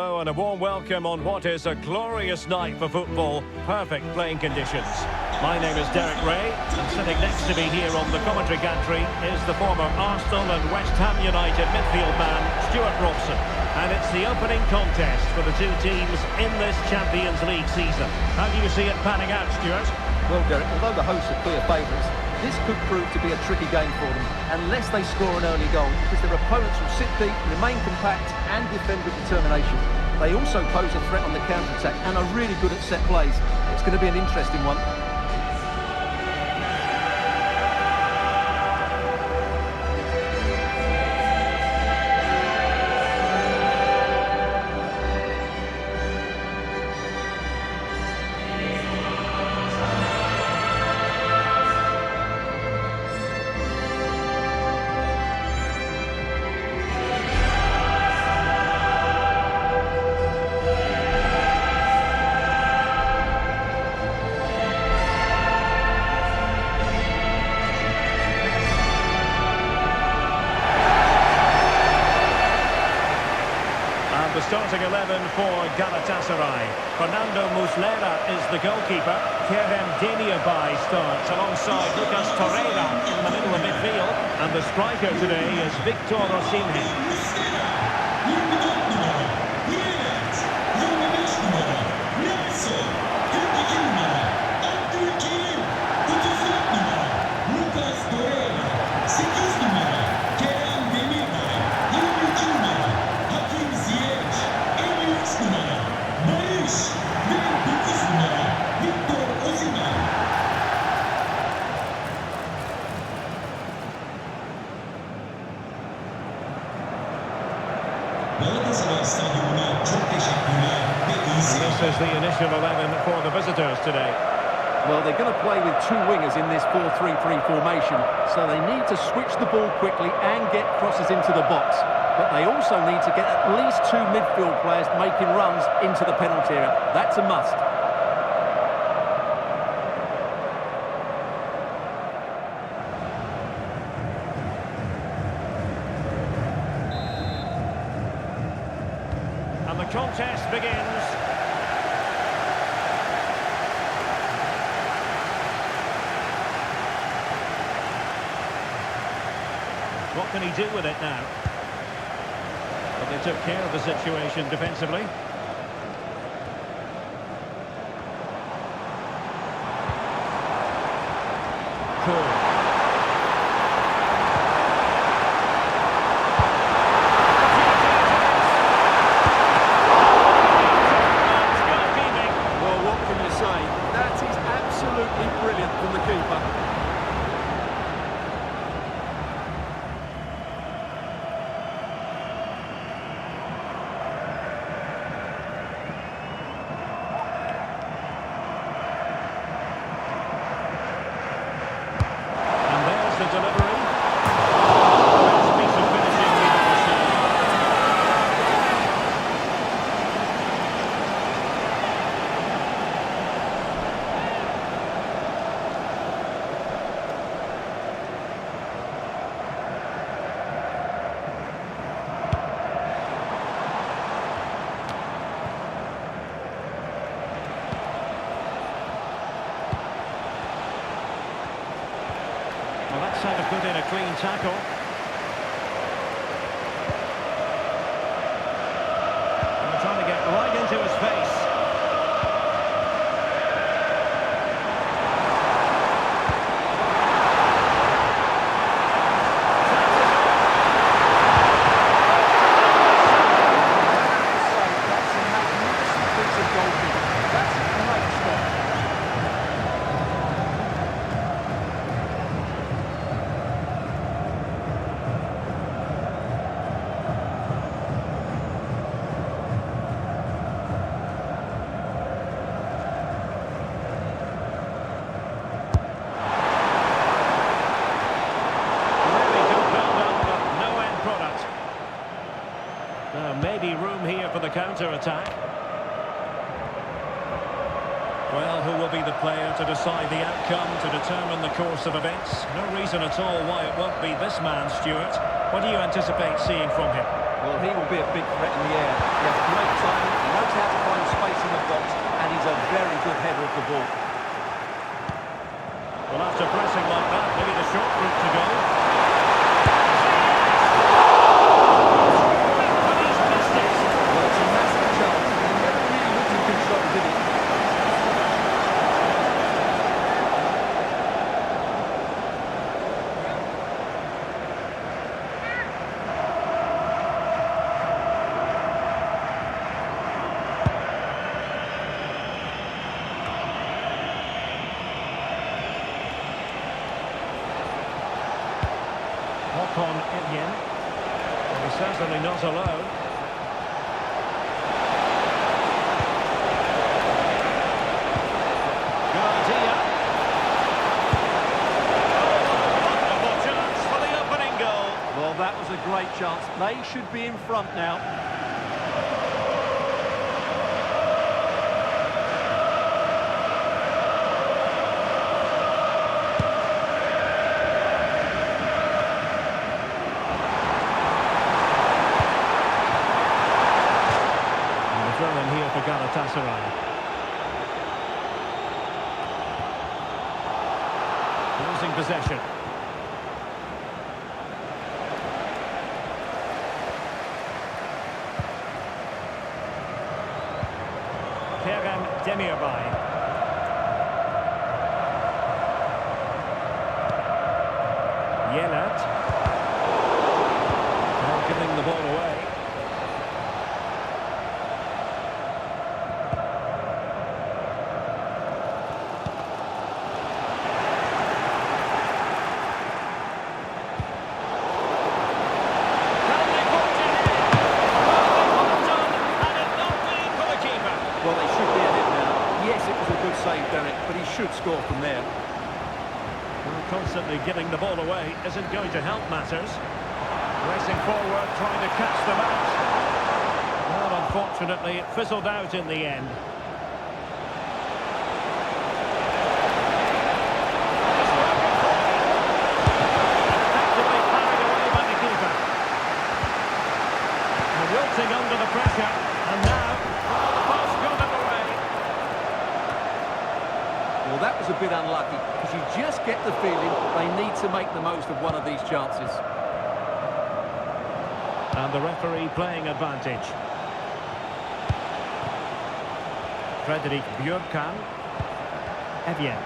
And a warm welcome on what is a glorious night for football. Perfect playing conditions. My name is Derek Ray, and sitting next to me here on the commentary gantry is the former Arsenal and West Ham United midfield man, Stuart Robson. And it's the opening contest for the two teams in this Champions League season. How do you see it panning out, Stuart? Well, Derek, although the hosts are clear favourites, this could prove to be a tricky game for them, unless they score an early goal, because their opponents will sit deep, remain compact and defend with determination. They also pose a threat on the counter-attack and are really good at set plays. It's going to be an interesting one. Starting 11 for Galatasaray. Fernando Muslera is the goalkeeper. Kerem Demirbay starts alongside Lucas Torreira in the middle of midfield. And the striker today is Victor Osimhen. This is the initial 11 for the visitors today. Well, they're going to play with two wingers in this 4-3-3 formation, so they need to switch the ball quickly and get crosses into the box. But they also need to get at least two midfield players making runs into the penalty area. That's a must. And the contest begins. What can he do with it now? Well, they took care of the situation defensively. Cool. Well, what can you say? That is absolutely brilliant from the keeper. Well, that's how to put in a clean tackle. And they're trying to get right into his face. That's a magnificent piece of goalkeeping. That's a great stop. Maybe room here for the counter-attack. Well, who will be the player to decide the outcome, to determine the course of events? No reason at all why it won't be this man, Stuart. What do you anticipate seeing from him? Well, he will be a big threat in the air. He has great timing, he knows how to find space in the box, and he's a very good header of the ball. Well, after pressing like that, maybe the short route to go. But he's missed it. Well, it's a massive chance. He never really looked in control, did he? On Etienne. He's certainly not alone. Good idea. Oh, wonderful chance for the opening goal. Well, that was a great chance. They should be in front now. Here for Galatasaray. Losing possession. Kerem Demirbay. Yelat. Now giving the ball away. But he should score from there. Well, constantly giving the ball away isn't going to help matters. Racing forward, trying to catch them out. Well, unfortunately, it fizzled out in the end. Effectively carried away by the keeper. And wilting under the pressure. And now, well, the ball's got it away. Well, that was a bit unlucky, because you just get the feeling they need to make the most of one of these chances. And the referee playing advantage. Fredrik Björkan. Etienne.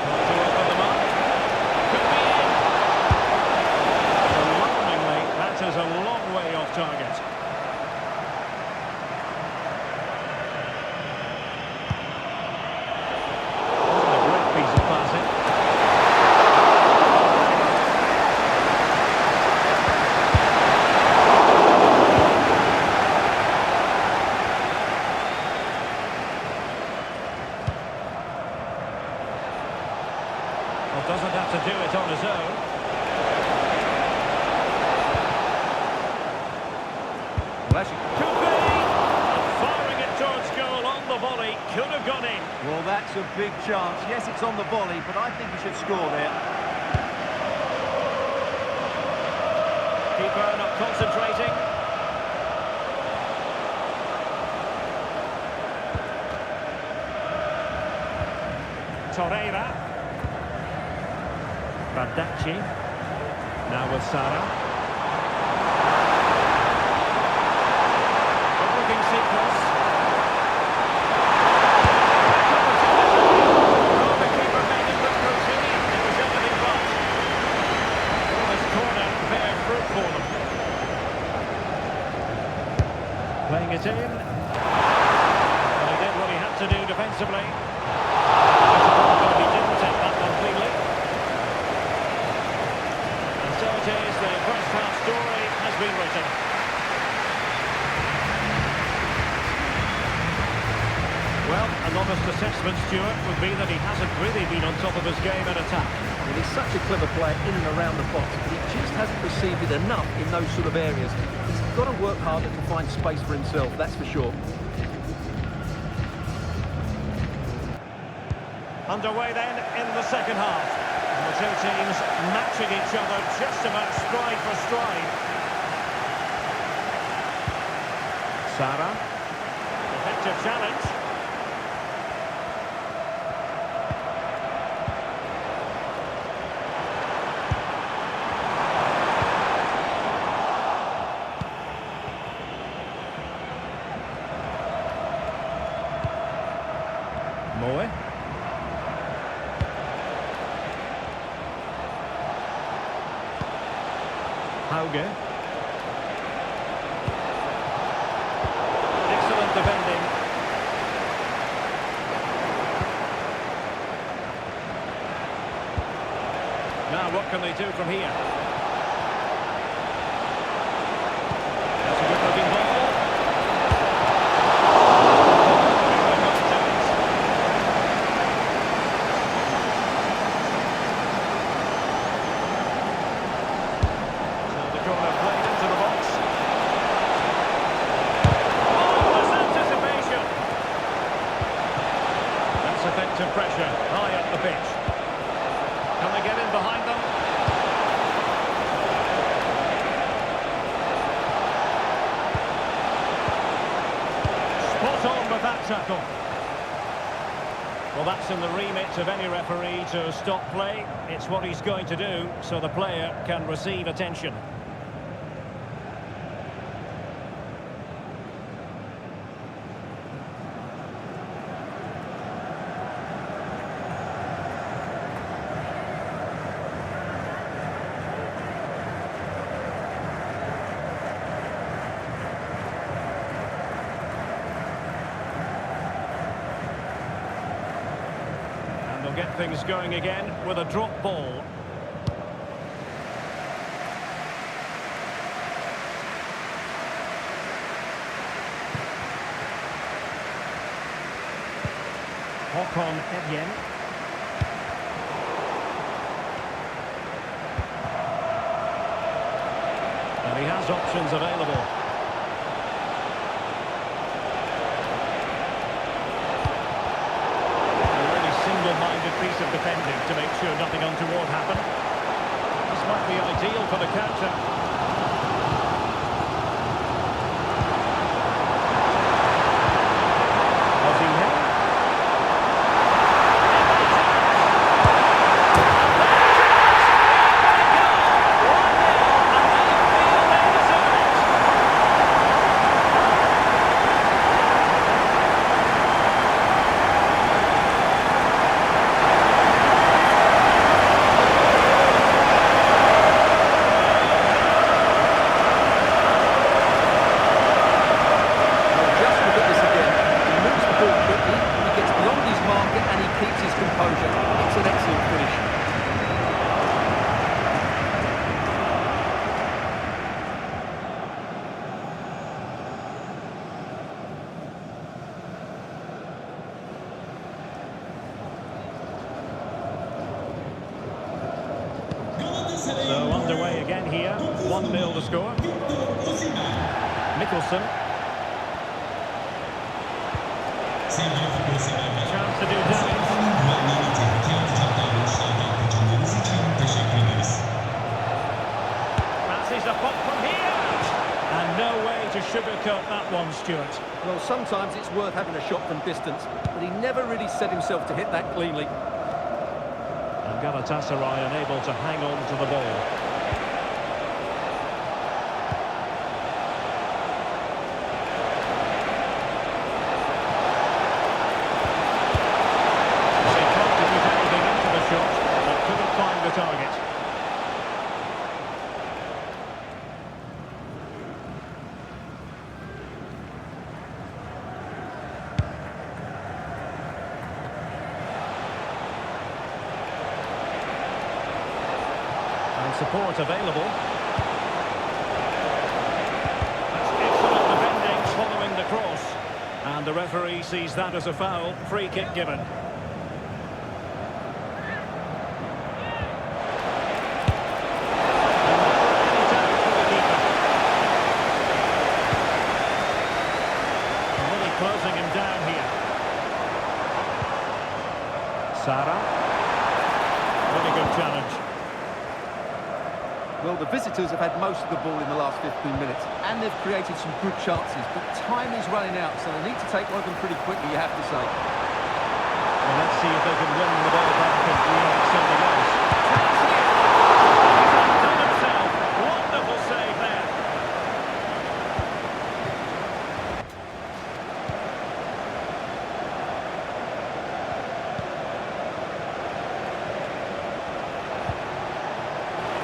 Trying to open them up. Could be in. Alarmingly, that is a long way off target. Doesn't have to do it on his own. Well, actually, Could be! And firing it towards goal on the volley. Could have gone in. well, that's a big chance. Yes, it's on the volley, but I think he should score there. Keeper not concentrating. Torreira. Bardacci. Now with Sara. Good looking sequence. Oh, the keeper made it look routine. It was anything but. Well, this corner bear fruit for them. Playing it in. Well, he did what he had to do defensively. But he didn't take that one cleanly. So it is, the first half story has been written. Well, a honest assessment, Stuart, would be that he hasn't really been on top of his game in attack. Well, he's such a clever player in and around the box, but he just hasn't received it enough in those sort of areas. He's got to work harder to find space for himself, that's for sure. Underway then in the second half. And the two teams matching each other just about stride for stride. Sara. Effective challenge. Moe. Hauge. Excellent defending. Now what can they do from here? That's a good looking ball. Effective pressure high up the pitch. Can they get in behind them? Spot on with that tackle. Well, that's in the remit of any referee to stop play. It's what he's going to do so the player can receive attention. They'll get things going again with a drop ball. Håkon Evjen. And he has options available. Single-minded piece of defending to make sure nothing untoward happened. This might be ideal for the counter. So underway again here, 1-0 to score. Mikkelsen. Chance to do damage. Fancies a pop from here. And no way to sugarcoat that one, Stuart. Well, sometimes it's worth having a shot from distance, but he never really set himself to hit that cleanly. Galatasaray unable to hang on to the ball. They tried to put everything into the shot, but couldn't find the target. Support available. That's excellent defending following the cross. And the referee sees that as a foul. Free kick given. Really closing him down here. Sara. Really good challenge. Well, the visitors have had most of the ball in the last 15 minutes, and they've created some good chances, but time is running out, so they need to take one of them pretty quickly, you have to say. Well, let's see if they can win the ball back and create something else. Done himself. Wonderful save there.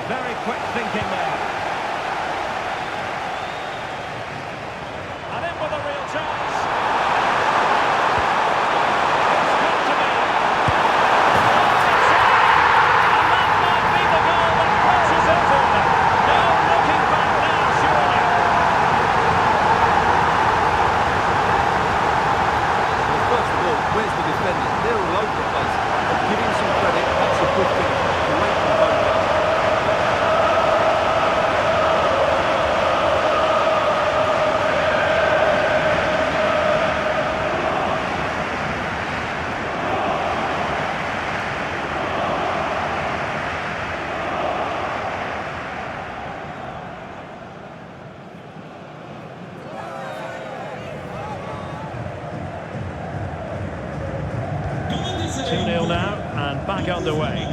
Very quick thinking there. And in with a real chance. It's got to be. And that might be the goal that clinches it for them. No looking back now, surely. Well, first of all, where's the defenders? They're all over the place. But give him some credit, that's a good thing. Great composure. Two 2-0 now, and back underway.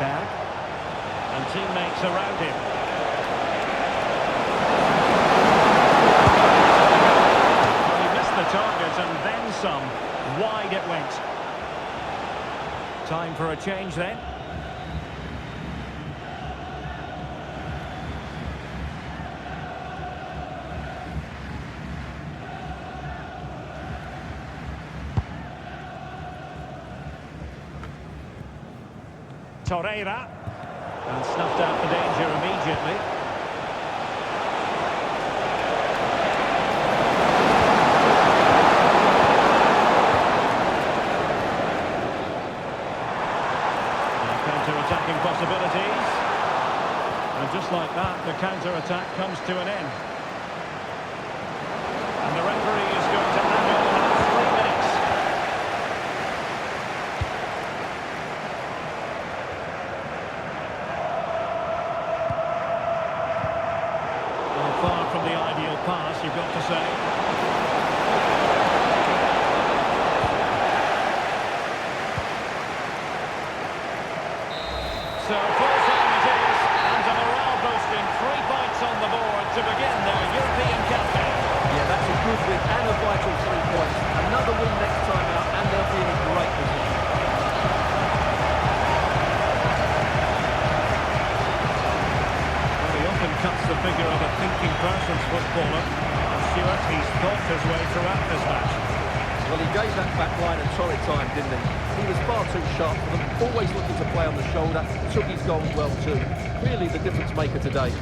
Berg, and teammates around him. Well, he missed the target and then some. Wide it went. Time for a change then. Torreira, and snuffed out the danger immediately. Now counter-attacking possibilities. And just like that, the counter-attack comes to an end. And the referee is going to add on another 3 minutes. Far from the ideal pass, you've got to say. So full time it is, and a morale boosting 3 points on the board to begin their European campaign. Yeah, that's a good win and a vital 3 points. Another win next time out, and they'll be in a great position. Cuts the figure of a thinking person's footballer. And Stuart, he's thought his way throughout this match. Well, he gave that back line a torrid time, didn't he? He was far too sharp for them, always looking to play on the shoulder, took his goals well too. Clearly the difference maker today.